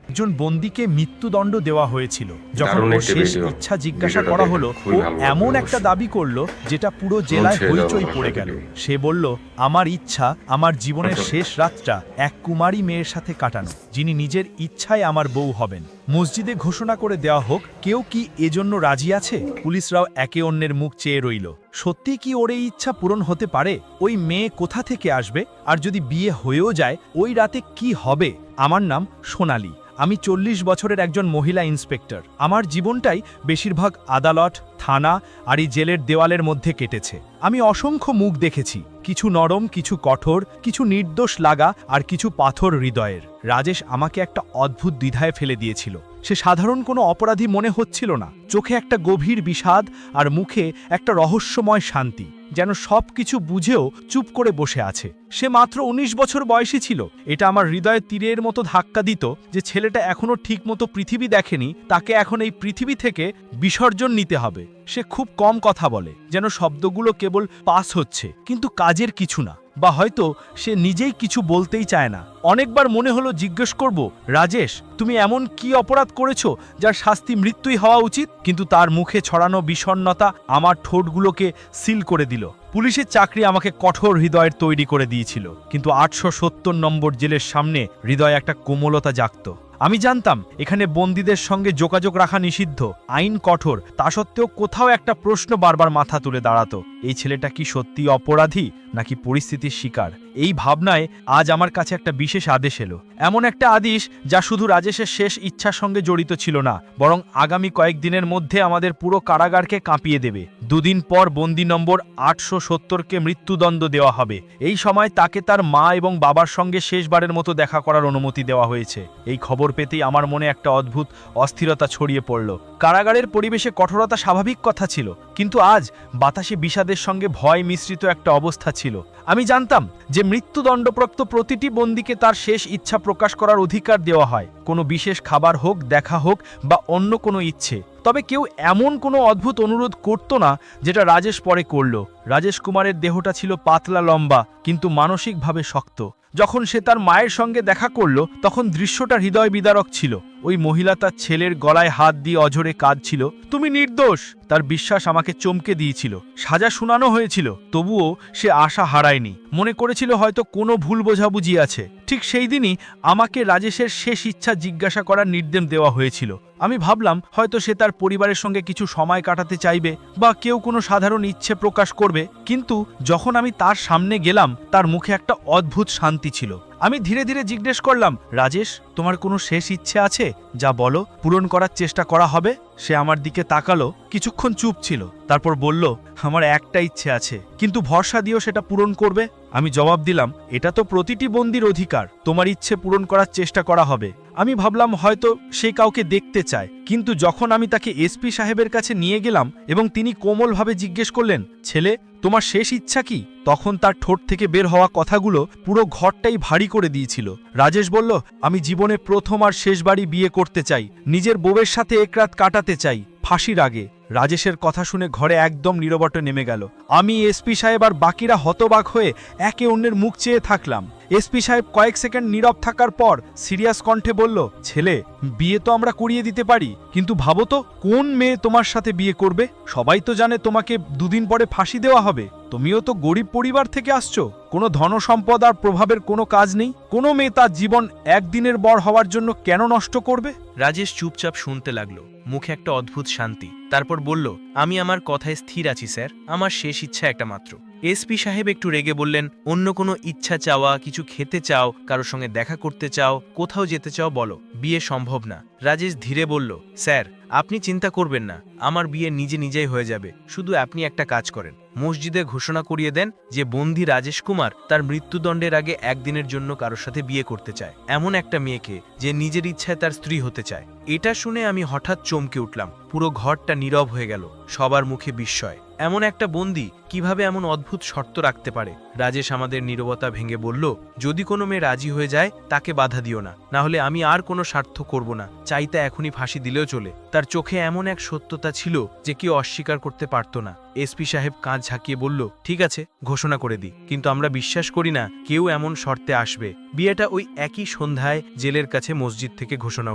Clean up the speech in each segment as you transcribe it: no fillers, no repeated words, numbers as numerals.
একজন বন্দীকে মৃত্যুদণ্ড দেওয়া হয়েছিল। যখন দারুণ ওর একটি শেষ ভিডিও। ইচ্ছা জিজ্ঞাসা ভিডিওটা করা দেখে হলো, খুবই ও ভালো লাগলো এমন একটা অবশ্যই। দাবি করলো যেটা পুরো জেলায় ছেড়ে দাও হইচই আমার পড়ে সাথে গেল। ভিডিও। সে বলল, আমার ইচ্ছা আমার জীবনের শেষ রাতটা এক কুমারী মেয়ের সাথে কাটানো, যিনি নিজের ইচ্ছায় আমার বউ হবেন। মসজিদে ঘোষণা করে দেওয়া হোক, কেউ কি এজন্য রাজি আছে? পুলিশরাও একে অন্যের মুখ চেয়ে রইল। সত্যি কি ওর এই ইচ্ছা পূরণ হতে পারে? ওই মেয়ে কোথা থেকে আসবে? আর যদি বিয়ে হয়েও যায়, ওই রাতে কি হবে? আমার নাম সোনালী। আমি 40 বছরের একজন মহিলা ইন্সপেক্টর। আমার জীবনটাই বেশিরভাগ আদালত, থানা আর এই জেলের দেওয়ালের মধ্যে কেটেছে। আমি অসংখ্য মুখ দেখেছি, কিছু নরম, কিছু কঠোর, কিছু নির্দোষ লাগা আর কিছু পাথর হৃদয়ের। রাজেশ আমাকে একটা অদ্ভুত দ্বিধায় ফেলে দিয়েছিল। সে সাধারণ কোনো অপরাধী মনে হচ্ছিল না। চোখে একটা গভীর বিষাদ আর মুখে একটা রহস্যময় শান্তি, যেন সব কিছু বুঝেও চুপ করে বসে আছে। সে মাত্র 19 বছর বয়সী ছিল। এটা আমার হৃদয়ে তীরের মতো ধাক্কা দিত যে ছেলেটা এখনো ঠিকমতো পৃথিবী দেখেনি, তাকে এখন এই পৃথিবী থেকে বিসর্জন নিতে হবে। সে খুব কম কথা বলে, যেন শব্দগুলো কেবল পাস হচ্ছে, কিন্তু কাজের কিছু না। বা হয়তো সে নিজেই কিছু বলতেই চায় না। অনেকবার মনে হলো জিজ্ঞেস করব, রাজেশ, তুমি এমন কি অপরাধ করেছো যার শাস্তি মৃত্যুই হওয়া উচিত? কিন্তু তার মুখে ছড়ানো বিষণ্ণতা আমার ঠোঁটগুলোকে সিল করে দিল। পুলিশের চাকরি আমাকে কঠোর হৃদয়ের তৈরি করে দিয়েছিল, কিন্তু 870 নম্বর জেলের সামনে হৃদয়ে একটা কোমলতা জাগত। আমি জানতাম এখানে বন্দীদের সঙ্গে যোগাযোগ রাখা নিষিদ্ধ, আইন কঠোর। তা সত্ত্বেও কোথাও একটা প্রশ্ন বারবার মাথা তুলে দাঁড়াতো, এই ছেলেটা কি সত্যি অপরাধী নাকি পরিস্থিতির শিকার? এই ভাবনায় আজ আমার কাছে একটা বিশেষ আদেশ এলো। এমন একটা আদেশ যা শুধু রাজেশের শেষ ইচ্ছার সঙ্গে জড়িত ছিল না, বরং আগামী কয়েকদিনের মধ্যে আমাদের পুরো কারাগারকে কাঁপিয়ে দেবে। দুদিন পর বন্দী নম্বর 870কে মৃত্যুদণ্ড দেওয়া হবে। এই সময় তাকে তার মা এবং বাবার সঙ্গে শেষবারের মতো দেখা করার অনুমতি দেওয়া হয়েছে। এই খবর পেতেই আমার মনে একটা অদ্ভুত অস্থিরতা ছড়িয়ে পড়ল। কারাগারের পরিবেশে কঠোরতা স্বাভাবিক কথা ছিল, কিন্তু আজ বাতাসে বিষাদের সঙ্গে ভয় মিশ্রিত একটা অবস্থা ছিল। আমি জানতাম যে মৃত্যুদণ্ডপ্রাপ্ত প্রতিটি বন্দীকে তার শেষ ইচ্ছা প্রকাশ করার অধিকার দেওয়া হয়, কোনো বিশেষ খাবার হোক, দেখা হোক বা অন্য কোনো ইচ্ছে। তবে কেউ এমন কোনো অদ্ভুত অনুরোধ করত না যেটা রাজেশ পরে করল। রাজেশ কুমারের দেহটা ছিল পাতলা, লম্বা, কিন্তু মানসিকভাবে শক্ত। যখন সে তার মায়ের সঙ্গে দেখা করল, তখন দৃশ্যটা হৃদয় বিদারক ছিল। ওই মহিলা তার ছেলের গলায় হাত দিয়ে অঝরে কাঁদছিল, তুমি নির্দোষ। তার বিশ্বাস আমাকে চমকে দিয়েছিল। সাজা শোনানো হয়েছিল, তবুও সে আশা হারায়নি। মনে করেছিল হয়তো কোনো ভুল বোঝাবুঝি আছে। ঠিক সেই দিনই আমাকে রাজেশের শেষ ইচ্ছা জিজ্ঞাসা করার নির্দেশ দেওয়া হয়েছিল। আমি ভাবলাম হয়তো সে তার পরিবারের সঙ্গে কিছু সময় কাটাতে চাইবে, বা কেউ কোনো সাধারণ ইচ্ছে প্রকাশ করবে। কিন্তু যখন আমি তার সামনে গেলাম, তার মুখে একটা অদ্ভুত শান্তি ছিল। আমি ধীরে ধীরে জিজ্ঞেস করলাম, রাজেশ, তোমার কোনো শেষ ইচ্ছে আছে? যা বলো, পূরণ করার চেষ্টা করা হবে। সে আমার দিকে তাকালো, কিছুক্ষণ চুপ ছিল, তারপর বলল, আমার একটা ইচ্ছে আছে, কিন্তু ভরসা দিয়েও সেটা পূরণ করবে। আমি জবাব দিলাম, এটা তো প্রতিটি বন্দীর অধিকার, তোমার ইচ্ছে পূরণ করার চেষ্টা করা হবে। আমি ভাবলাম হয়তো সে কাউকে দেখতে চায়, কিন্তু যখন আমি তাকে এসপি সাহেবের কাছে নিয়ে গেলাম এবং তিনি কোমলভাবে জিজ্ঞেস করলেন, ছেলে, তোমার শেষ ইচ্ছা কি? তখন তার ঠোঁট থেকে বের হওয়া কথাগুলো পুরো ঘরটাই ভারী করে দিয়েছিল। রাজেশ বলল, আমি জীবনে প্রথম আর শেষবারই বিয়ে করতে চাই, নিজের বউয়ের সাথে এক রাত কাটাতে চাই, ফাঁসির আগে। রাজেশের কথা শুনে ঘরে একদম নীরবতা নেমে গেল। আমি, এসপি সাহেব আর বাকিরা হতবাক হয়ে একে অন্যের মুখ চেয়ে থাকলাম। এসপি সাহেব কয়েক সেকেন্ড নীরব থাকার পর সিরিয়াস কণ্ঠে বলল, ছেলে, বিয়ে তো আমরা করিয়ে দিতে পারি, কিন্তু ভাবো তো কোন মেয়ে তোমার সাথে বিয়ে করবে? সবাই তো জানে তোমাকে দুদিন পরে ফাঁসি দেওয়া হবে। তুমিও তো গরিব পরিবার থেকে আসছো, কোনো ধনসম্পদ আর প্রভাবের কোনো কাজ নেই। কোনো মেয়ে তার জীবন একদিনের বর হওয়ার জন্য কেন নষ্ট করবে? রাজেশ চুপচাপ শুনতে লাগলো, মুখে একটা অদ্ভুত শান্তি। তারপর বলল, আমি আমার কথায় স্থির আছি স্যার, আমার শেষ ইচ্ছা একটা মাত্র। এসপি সাহেব একটু রেগে বললেন, অন্য কোনো ইচ্ছা চাওয়া, কিছু খেতে চাও, কারোর সঙ্গে দেখা করতে চাও, কোথাও যেতে চাও, বলো, বিয়ে সম্ভব না। রাজেশ ধীরে বলল, স্যার, আপনি চিন্তা করবেন না, আমার বিয়ে নিজে নিজেই হয়ে যাবে। শুধু আপনি একটা কাজ করেন, মসজিদে ঘোষণা করিয়ে দেন যে বন্দী রাজেশ কুমার তার মৃত্যুদণ্ডের আগে একদিনের জন্য কারোর সাথে বিয়ে করতে চায়, এমন একটা মেয়েকে যে নিজের ইচ্ছায় তার স্ত্রী হতে চায়। এটা শুনে আমি হঠাৎ চমকে উঠলাম। পুরো ঘরটা নীরব হয়ে গেল, সবার মুখে বিস্ময়। এমন একটা বন্দী কিভাবে এমন অদ্ভুত শর্ত রাখতে পারে? রাজেশ আমাদের নীরবতা ভেঙে বলল, যদি কোনো মেয়ে রাজি হয়ে যায় তাকে বাধা দিও না, না হলে আমি আর কোনো স্বার্থ করব না, চাইতে এখনই ফাঁসি দিলেও চলে। তার চোখে এমন এক সত্যতা ছিল যে কেউ অস্বীকার করতে পারত না। এসপি সাহেব কাঁধ ঝাঁকিয়ে বলল, ঠিক আছে, ঘোষণা করে দিই, কিন্তু আমরা বিশ্বাস করি না কেউ এমন শর্তে আসবে। বিয়েটা ওই একই সন্ধ্যায় জেলের কাছে মসজিদ থেকে ঘোষণা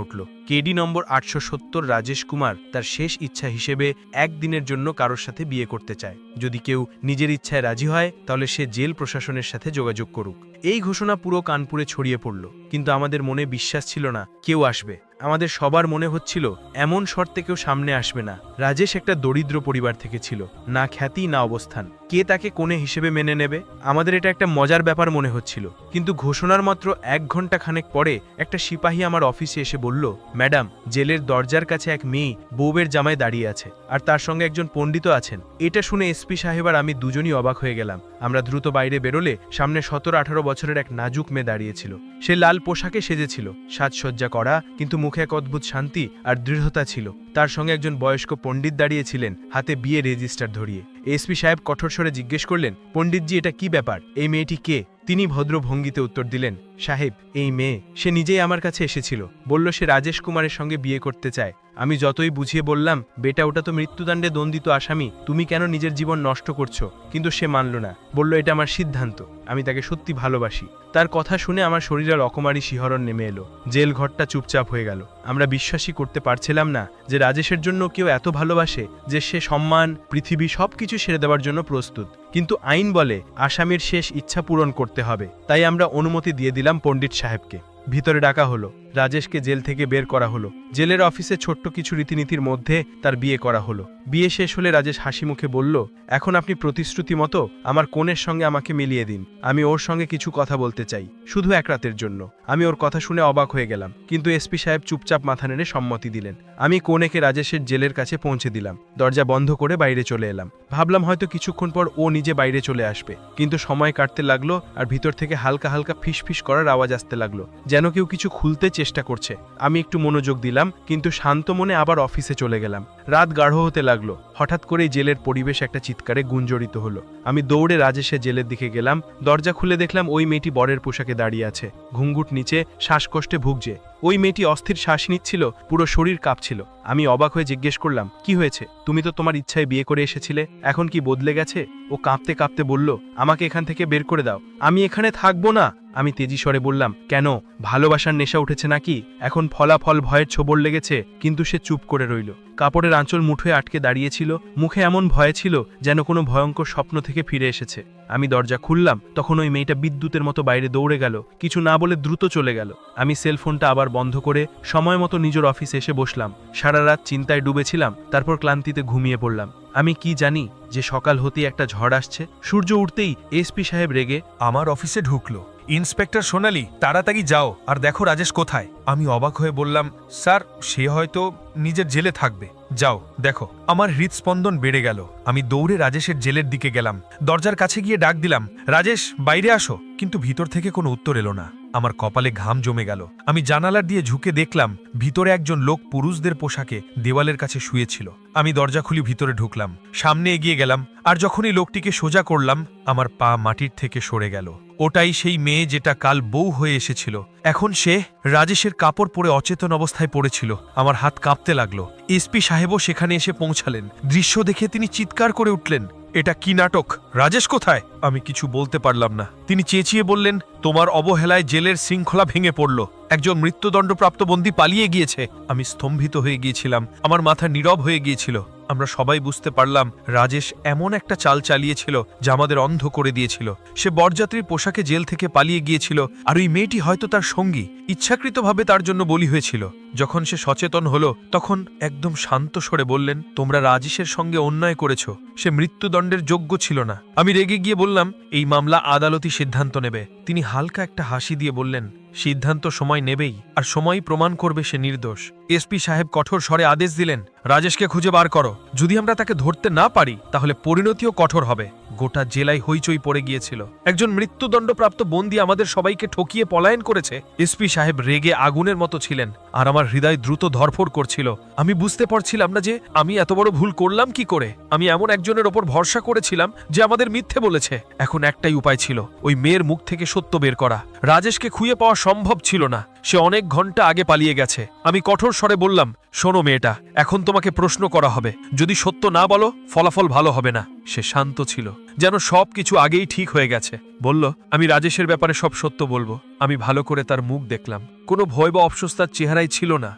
উঠল। কেডি নম্বর 870 রাজেশ কুমার তার শেষ ইচ্ছা হিসেবে একদিনের জন্য কারোর সাথে বিয়ে করতে চায়। যদি কেউ নিজের ইচ্ছায় রাজি হয় তাহলে সে জেল প্রশাসনের সাথে যোগাযোগ করুক। এই ঘোষণা পুরো কানপুরে ছড়িয়ে পড়ল, কিন্তু আমাদের মনে বিশ্বাস ছিল না কেউ আসবে। আমাদের সবার মনে হচ্ছিল এমন শর্তে কেউ সামনে আসবে না। রাজেশ একটা দরিদ্র পরিবার থেকে ছিল, না খ্যাতি না অবস্থান, কে তাকে কোণে হিসেবে মেনে নেবে? আমাদের এটা একটা মজার ব্যাপার মনে হচ্ছিল। কিন্তু ঘোষণার মাত্র 1 ঘন্টা খানেক পরে একটা সিপাহী আমার অফিসে এসে বলল, ম্যাডাম, জেলের দরজার কাছে এক মেয়ে বউয়ের জামায় দাঁড়িয়ে আছে, আর তার সঙ্গে একজন পণ্ডিতও আছেন। এটা শুনে এসপি সাহেব আর আমি দুজনই অবাক হয়ে গেলাম। আমরা দ্রুত বাইরে বেরোলে সামনে 17-18 বছরের এক নাজুক মেয়ে দাঁড়িয়েছিল। সে লাল পোশাকে সেজেছিল, সাজসজ্জা করা, কিন্তু মুখে এক অদ্ভুত শান্তি আর দৃঢ়তা ছিল। তার সঙ্গে একজন বয়স্ক পণ্ডিত দাঁড়িয়েছিলেন, হাতে বিয়ে রেজিস্টার ধরিয়ে। এসপি সাহেব কঠোর স্বরে জিজ্ঞেস করলেন, পণ্ডিতজি, এটা কি ব্যাপার? এই মেয়েটি কে? তিনি ভদ্র ভঙ্গিতে উত্তর দিলেন, সাহেব, এই মেয়ে, সে নিজেই আমার কাছে এসেছিল, বলল সে রাজেশ কুমারের সঙ্গে বিয়ে করতে চায়। আমি যতই বুঝিয়ে বললাম, বেটা, ওটা তো মৃত্যুদণ্ডে দণ্ডিত আসামি, তুমি কেন নিজের জীবন নষ্ট করছো? কিন্তু সে মানল না, বলল এটা আমার সিদ্ধান্ত, আমি তাকে সত্যি ভালোবাসি। তার কথা শুনে আমার শরীরে রকমারি শিহরণ নেমে এলো। জেল ঘরটা চুপচাপ হয়ে গেল। আমরা বিশ্বাসই করতে পারছিলাম না যে রাজেশের জন্য কেউ এত ভালোবাসে যে সে সম্মান, পৃথিবী সবকিছু ছেড়ে দেওয়ার জন্য প্রস্তুত। কিন্তু আইন বলে আসামির শেষ ইচ্ছা পূরণ করতে হবে। তাই আমরা অনুমতি দিয়ে দিলাম পণ্ডিত সাহেবকে। ভিতরে ডাকা হলো, রাজেশকে জেল থেকে বের করা হলো। জেলের অফিসে ছোট্ট কিছু রীতিনীতির মধ্যে তার বিয়ে করা হলো। বিয়ে শেষ হলে রাজেশ হাসি মুখে বলল, এখন আপনি প্রতিশ্রুতি মতো আমার কনের সঙ্গে আমাকে মিলিয়ে দিন। আমি ওর সঙ্গে কিছু কথা বলতে চাই, শুধু 1 রাতের জন্য। আমি ওর কথা শুনে অবাক হয়ে গেলাম, কিন্তু এসপি সাহেব চুপচাপ মাথা নেড়ে সম্মতি দিলেন। আমি কনেকে রাজেশের জেলের কাছে পৌঁছে দিলাম। দরজা বন্ধ করে বাইরে চলে এলাম। ভাবলাম হয়তো কিছুক্ষণ পর ও নিজে বাইরে চলে আসবে, কিন্তু সময় কাটতে লাগলো আর ভিতর থেকে হালকা হালকা ফিসফিস করার আওয়াজ আসতে লাগলো, যেন কেউ কিছু খুলতে চেষ্টা করছে। আমি একটু মনোযোগ দিলাম, কিন্তু শান্ত মনে আবার অফিসে চলে গেলাম। রাত গাঢ় হতে লাগলো। হঠাৎ করেই জেলের পরিবেশ একটা চিৎকারে গুঞ্জরিত হলো। আমি দৌড়ে রাজেশের জেলের দিকে গেলাম। দরজা খুলে দেখলাম ওই মেয়েটি বরের পোশাকে দাঁড়িয়ে আছে, ঘুঙ্গুট নিচে, শ্বাসকষ্টে ভুগছে। ওই মেয়েটি অস্থির শ্বাস নিচ্ছিল, পুরো শরীর কাঁপছিল। আমি অবাক হয়ে জিজ্ঞেস করলাম, কি হয়েছে? তুমি তো তোমার ইচ্ছায় বিয়ে করে এসেছিলে, এখন কি বদলে গেছে? ও কাঁপতে কাঁপতে বলল, আমাকে এখান থেকে বের করে দাও, আমি এখানে থাকবো না। আমি তেজি স্বরে বললাম, কেন, ভালোবাসার নেশা উঠেছে নাকি? এখন ফলাফল ভয়ের ছোবল লেগেছে। কিন্তু সে চুপ করে রইল। কাপড়ের আঁচল মুঠোয় আটকে দাঁড়িয়েছিল, মুখে এমন ভয় ছিল যেন কোনো ভয়ঙ্কর স্বপ্ন থেকে ফিরে এসেছে। আমি দরজা খুললাম, তখন ওই মেয়েটা বিদ্যুতের মতো বাইরে দৌড়ে গেল, কিছু না বলে দ্রুত চলে গেল। আমি সেলফোনটা আবার বন্ধ করে সময় মতো নিজের অফিসে এসে বসলাম। সারা রাত চিন্তায় ডুবেছিলাম, তারপর ক্লান্তিতে ঘুমিয়ে পড়লাম। আমি কি জানি যে সকাল হতেই একটা ঝড় আসছে। সূর্য উঠতেই এসপি সাহেব রেগে আমার অফিসে ঢুকলো। ইন্সপেক্টর সোনালি, তাড়াতাড়ি যাও আর দেখো রাজেশ কোথায়। আমি অবাক হয়ে বললাম, স্যার, সে হয়তো নিজের জেলে থাকবে। যাও দেখো। আমার হৃদস্পন্দন বেড়ে গেল। আমি দৌড়ে রাজেশের জেলের দিকে গেলাম। দরজার কাছে গিয়ে ডাক দিলাম, রাজেশ, বাইরে আসো। কিন্তু ভিতর থেকে কোনো উত্তর এলো না। আমার কপালে ঘাম জমে গেল। আমি জানালার দিয়ে ঝুঁকে দেখলাম ভিতরে একজন লোক পুরুষদের পোশাকে দেওয়ালের কাছে শুয়েছিল। আমি দরজা খুলি ভিতরে ঢুকলাম, সামনে এগিয়ে গেলাম, আর যখনই লোকটিকে সোজা করলাম, আমার পা মাটির থেকে সরে গেল। ওটাই সেই মেয়ে যেটা কাল বউ হয়ে এসেছিল। এখন সে রাজেশের কাপড় পরে অচেতন অবস্থায় পড়েছিল। আমার হাত কাঁপতে লাগলো। এসপি সাহেবও সেখানে এসে পৌঁছালেন। দৃশ্য দেখে তিনি চিৎকার করে উঠলেন, এটা কি নাটক? রাজেশ কোথায়? আমি কিছু বলতে পারলাম না। তিনি চেঁচিয়ে বললেন, তোমার অবহেলায় জেলের শৃঙ্খলা ভেঙে পড়ল, একজন মৃত্যুদণ্ডপ্রাপ্ত বন্দী পালিয়ে গিয়েছে। আমি স্তম্ভিত হয়ে গিয়েছিলাম, আমার মাথা নীরব হয়ে গিয়েছিল। আমরা সবাই বুঝতে পারলাম রাজেশ এমন একটা চাল চালিয়েছিল যা আমাদের অন্ধ করে দিয়েছিল। সে বরযাত্রীর পোশাকে জেল থেকে পালিয়ে গিয়েছিল, আর ওই মেয়েটি হয়তো তার সঙ্গী, ইচ্ছাকৃতভাবে তার জন্য বলি হয়েছিল। যখন সে সচেতন হলো তখন একদম শান্ত স্বরে বললেন, তোমরা রাজেশের সঙ্গে অন্যায় করেছ, সে মৃত্যুদণ্ডের যোগ্য ছিল না। আমি রেগে গিয়ে বললাম, এই মামলা আদালতই সিদ্ধান্ত নেবে। তিনি হালকা একটা হাসি দিয়ে বললেন, সিদ্ধান্ত সময় নেবেই, আর সময়ই প্রমাণ করবে সে নির্দোষ। এসপি সাহেব কঠোর স্বরে আদেশ দিলেন, রাজেশকে খুঁজে বার করো। যদি আমরা তাকে ধরতে না পারি তাহলে পরিণতিও কঠোর হবে। গোটা জেলায় হইচই পড়ে গিয়েছিল। একজন মৃত্যুদণ্ডপ্রাপ্ত বন্দী আমাদের সবাইকে ঠকিয়ে পলায়ন করেছে। এসপি সাহেব রেগে আগুনের মতো ছিলেন, আর আমার হৃদয় দ্রুত ধরফড় করছিল। আমি বুঝতে পারছিলাম না যে আমি এত বড় ভুল করলাম কি করে। আমি এমন একজনের ওপর ভরসা করেছিলাম যে আমাদের মিথ্যে বলেছে। এখন একটাই উপায় ছিল, ওই মেয়ের মুখ থেকে সত্য বের করা। রাজেশকে খুঁজে পাওয়া সম্ভব ছিল না, সে অনেক ঘন্টা আগে পালিয়ে গেছে। আমি কঠোর স্বরে বললাম, শোনো মেয়েটা, এখন তোমাকে প্রশ্ন করা হবে, যদি সত্য না বলো ফলাফল ভালো হবে না। সে শান্ত ছিল, যেন সবকিছু আগেই ঠিক হয়ে গেছে। বলল, আমি রাজেশের ব্যাপারে সব সত্য বলবো। আমি ভালো করে তার মুখ দেখলাম, কোনো ভয় বা অফসোস তার চেহারায় ছিল না।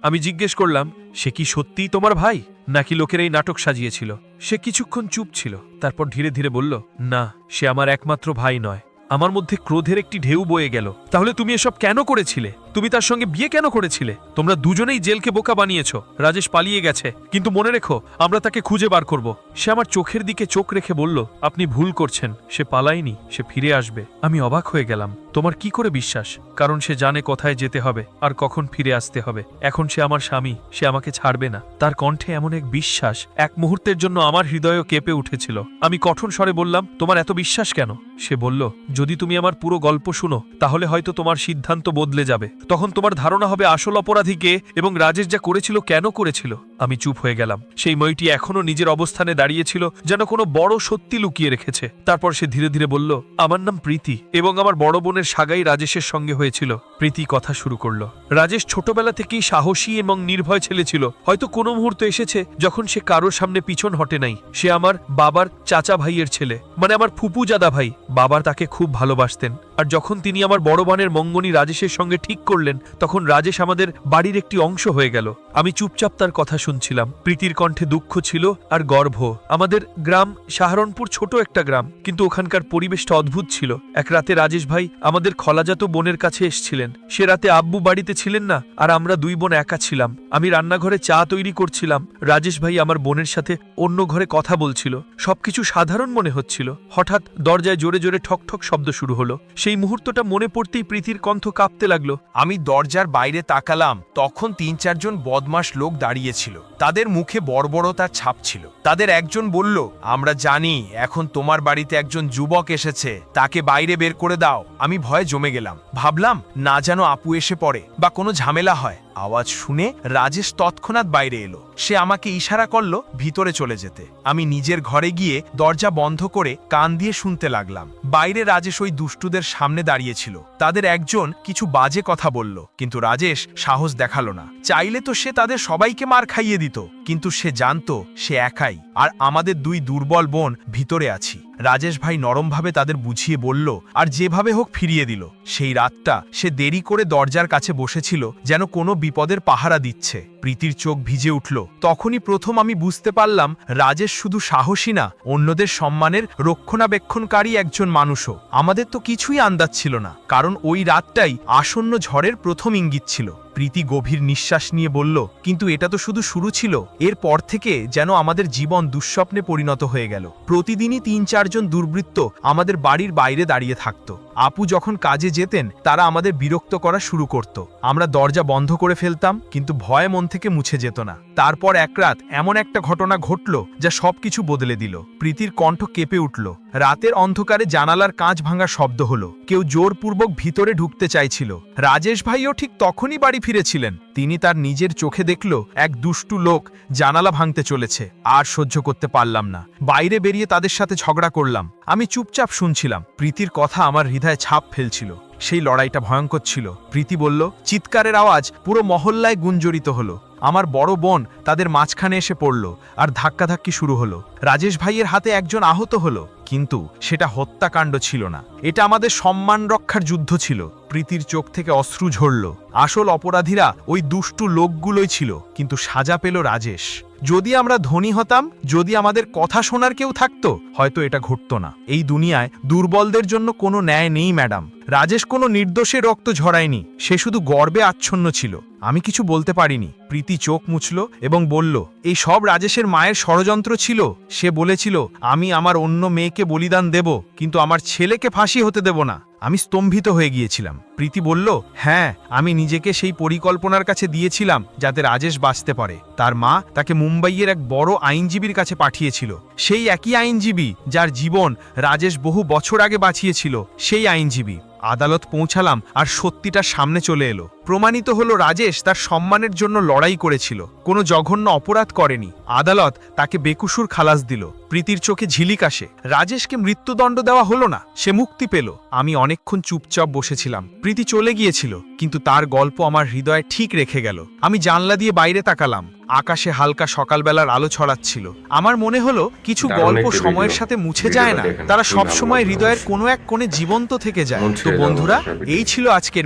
আমি জিজ্ঞেস করলাম, সে কি সত্যিই তোমার ভাই, নাকি লোকের এই নাটক সাজিয়েছিল? সে কিছুক্ষণ চুপ ছিল, তারপর ধীরে ধীরে বলল, না, সে আমার একমাত্র ভাই নয়। আমার মধ্যে ক্রোধের একটি ঢেউ বয়ে গেল। তাহলে তুমি এসব কেন করেছিলে? তুমি তার সঙ্গে বিয়ে কেন করেছিলে? তোমরা দুজনেই জেলকে বোকা বানিয়েছ। রাজেশ পালিয়ে গেছে, কিন্তু মনে রেখো, আমরা তাকে খুঁজে বার করব। সে আমার চোখের দিকে চোখ রেখে বলল, আপনি ভুল করছেন, সে পালায়নি, সে ফিরে আসবে। আমি অবাক হয়ে গেলাম, তোমার কি করে বিশ্বাস? কারণ সে জানে কোথায় যেতে হবে আর কখন ফিরে আসতে হবে। এখন সে আমার স্বামী, সে আমাকে ছাড়বে না। তার কণ্ঠে এমন এক বিশ্বাস, এক মুহূর্তের জন্য আমার হৃদয়ও কেঁপে উঠেছিল। আমি কঠোর স্বরে বললাম, তোমার এত বিশ্বাস কেন? সে বলল, যদি তুমি আমার পুরো গল্প শুনো, তাহলে হয়তো তোমার সিদ্ধান্ত বদলে যাবে। তখন তোমার ধারণা হবে আসল অপরাধী কে এবং রাজেশ যা করেছিল কেন করেছিল। আমি চুপ হয়ে গেলাম। সেই মেয়েটি এখনো নিজের অবস্থানে দাঁড়িয়েছিল, যেন কোনো বড় সত্যি লুকিয়ে রেখেছে। তারপর সে ধীরে ধীরে বলল, আমার নাম প্রীতি, এবং আমার বড় বোনের সাগাই রাজেশের সঙ্গে হয়েছিল। প্রীতি কথা শুরু করল। রাজেশ ছোটবেলা থেকেই সাহসী এবং নির্ভয় ছেলে ছিল। হয়তো কোনো মুহূর্ত এসেছে যখন সে কারোর সামনে পিছন হটে নাই। সে আমার বাবার চাচা ভাইয়ের ছেলে, মানে আমার ফুপু জাদা ভাই। বাবার তাকে খুব ভালোবাসতেন, আর যখন তিনি আমার বড় বোনের মঙ্গনী রাজেশের সঙ্গে ঠিক করলেন, তখন রাজেশ আমাদের বাড়ির একটি অংশ হয়ে গেল। আমি চুপচাপ তার কথা শুনছিলাম। প্রীতির কণ্ঠে দুঃখ ছিল আর গর্ব। আমাদের গ্রাম সাহারনপুর ছোট একটা গ্রাম, কিন্তু ওখানকার পরিবেশটা অদ্ভুত ছিল। এক রাতে রাজেশ ভাই আমাদের খলাজাত বোনের কাছে এসেছিলেন। সে রাতে আব্বু বাড়িতে ছিলেন না, আর আমরা দুই বোন একা ছিলাম। আমি রান্নাঘরে চা তৈরি করছিলাম। রাজেশ ভাই আমার বোনের সাথে অন্য ঘরে কথা বলছিল। সবকিছু সাধারণ মনে হচ্ছিল। হঠাৎ দরজায় জোরে জোরে ঠক ঠক শব্দ শুরু হলো। সেই মুহূর্তটা মনে পড়তেই প্রীতির কণ্ঠ কাঁপতে লাগলো। আমি দরজার বাইরে তাকালাম, তখন ৩-৪ জন বদমাশ লোক দাঁড়িয়েছিল। তাদের মুখে বর্বরতার ছাপ ছিল। তাদের একজন বলল, আমরা জানি এখন তোমার বাড়িতে একজন যুবক এসেছে, তাকে বাইরে বের করে দাও। আমি ভয়ে জমে গেলাম। ভাবলাম, না যেন আপু এসে পড়ে বা কোনো ঝামেলা হয়। আওয়াজ শুনে রাজেশ তৎক্ষণাৎ বাইরে এলো। সে আমাকে ইশারা করলো ভিতরে চলে যেতে। আমি নিজের ঘরে গিয়ে দরজা বন্ধ করে কান দিয়ে শুনতে লাগলাম। বাইরে রাজেশ ওই দুষ্টুদের সামনে দাঁড়িয়েছিল। তাদের একজন কিছু বাজে কথা বলল, কিন্তু রাজেশ সাহস দেখালো না। চাইলে তো সে তাদের সবাইকে মার খাইয়ে দিত, কিন্তু সে জানতো সে একাই, আর আমাদের দুই দুর্বল বোন ভিতরে আছি। রাজেশ ভাই নরমভাবে তাদের বুঝিয়ে বলল, আর যেভাবে হোক ফিরিয়ে দিল। সেই রাতটা সে দেরি করে দরজার কাছে বসেছিল, যেন কোনো বিপদের পাহারা দিচ্ছে। প্রীতির চোখ ভিজে উঠল। তখনই প্রথম আমি বুঝতে পারলাম, রাজেশ শুধু সাহসী না, অন্যদের সম্মানের রক্ষণাবেক্ষণকারী একজন মানুষও। আমাদের তো কিছুই আন্দাজ ছিল না, কারণ ওই রাতটাই আসন্ন ঝড়ের প্রথম ইঙ্গিত ছিল। প্রীতি গভীর নিঃশ্বাস নিয়ে বলল, কিন্তু এটা তো শুধু শুরু ছিল। এরপর থেকে যেন আমাদের জীবন দুঃস্বপ্নে পরিণত হয়ে গেল। প্রতিদিনই ৩-৪ জন দুর্বৃত্ত আমাদের বাড়ির বাইরে দাঁড়িয়ে থাকত। আপু যখন কাজে যেতেন, তারা আমাদের বিরক্ত করা শুরু করত। আমরা দরজা বন্ধ করে ফেলতাম, কিন্তু ভয় মন থেকে মুছে যেত না। তারপর এক রাত এমন একটা ঘটনা ঘটল যা সবকিছু বদলে দিল। প্রীতির কণ্ঠ কেঁপে উঠল। রাতের অন্ধকারে জানালার কাঁচ ভাঙা শব্দ হলো। কেউ জোরপূর্বক ভিতরে ঢুকতে চাইছিল। রাজেশ ভাইও ঠিক তখনই বাড়ি ফিরেছিলেন। তিনি তার নিজের চোখে দেখল এক দুষ্টু লোক জানালা ভাঙতে চলেছে। আর সহ্য করতে পারলাম না। বাইরে বেরিয়ে তাদের সাথে ঝগড়া করলাম। আমি চুপচাপ শুনছিলাম। প্রীতির কথা আমার হৃদয়ে ছাপ ফেলছিল। সেই লড়াইটা ভয়ঙ্কর ছিল। প্রীতি বলল, চিৎকারের আওয়াজ পুরো মহল্লায় গুঞ্জরিত হলো। আমার বড় বোন তাদের মাঝখানে এসে পড়ল, আর ধাক্কাধাক্কি শুরু হলো। রাজেশ ভাইয়ের হাতে একজন আহত হলো, কিন্তু সেটা হত্যাকাণ্ড ছিল না। এটা আমাদের সম্মান রক্ষার যুদ্ধ ছিল। প্রীতির চোখ থেকে অশ্রু ঝরল। আসল অপরাধীরা ওই দুষ্টু লোকগুলোই ছিল, কিন্তু সাজা পেল রাজেশ। যদি আমরা ধনী হতাম, যদি আমাদের কথা শোনার কেউ থাকতো, হয়তো এটা ঘটতো না। এই দুনিয়ায় দুর্বলদের জন্য কোনো ন্যায় নেই ম্যাডাম। রাজেশ কোনো নির্দোষের রক্ত ঝরায়নি, সে শুধু গর্বে আচ্ছন্ন ছিল। আমি কিছু বলতে পারিনি। প্রীতি চোখ মুছল এবং বলল, এই সব রাজেশের মায়ের ষড়যন্ত্র ছিল। সে বলেছিল আমি আমার অন্য মেয়েকে বলিদান দেব, কিন্তু আমার ছেলেকে ফাঁসি হতে দেব না। আমি স্তম্ভিত হয়ে গিয়েছিলাম। প্রীতি বলল, হ্যাঁ, আমি নিজেকে সেই পরিকল্পনার কাছে দিয়েছিলাম যাতে রাজেশ বাঁচতে পারে। তার মা তাকে মুম্বাইয়ের এক বড় আইনজীবীর কাছে পাঠিয়েছিল, সেই একই আইনজীবী যার জীবন রাজেশ বহু বছর আগে বাঁচিয়েছিল। সেই আইনজীবী। আদালত পৌঁছালাম আর সত্যিটা সামনে চলে এলো। প্রমাণিত হলো রাজেশ তার সম্মানের জন্য লড়াই করেছিল, কোনো জঘন্য অপরাধ করেনি। আদালত তাকে বেকুসুর খালাস দিল। প্রীতির চোখে ঝিলিক আসে। রাজেশকে মৃত্যুদণ্ড দেওয়া হলো না, সে মুক্তি পেল। আমি অনেকক্ষণ চুপচাপ বসেছিলাম। প্রীতি চলে গিয়েছিল, কিন্তু তার গল্প আমার হৃদয়ে ঠিক রেখে গেল। আমি জানলা দিয়ে বাইরে তাকালাম। আকাশে হালকা সকালবেলার আলো ছড়াচ্ছিল। আমার মনে হলো কিছু গল্প সময়ের সাথে মুছে যায় না, তারা সবসময় হৃদয়ের কোনো এক কোণে জীবন্ত থেকে যায়। তো বন্ধুরা, এই ছিল আজকের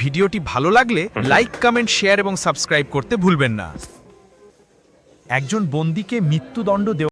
ভিডিওটি ভালো লাগলে লাইক, কমেন্ট, শেয়ার এবং সাবস্ক্রাইব করতে ভুলবেন না। একজন বন্দীকে মৃত্যুদণ্ড দেওয়া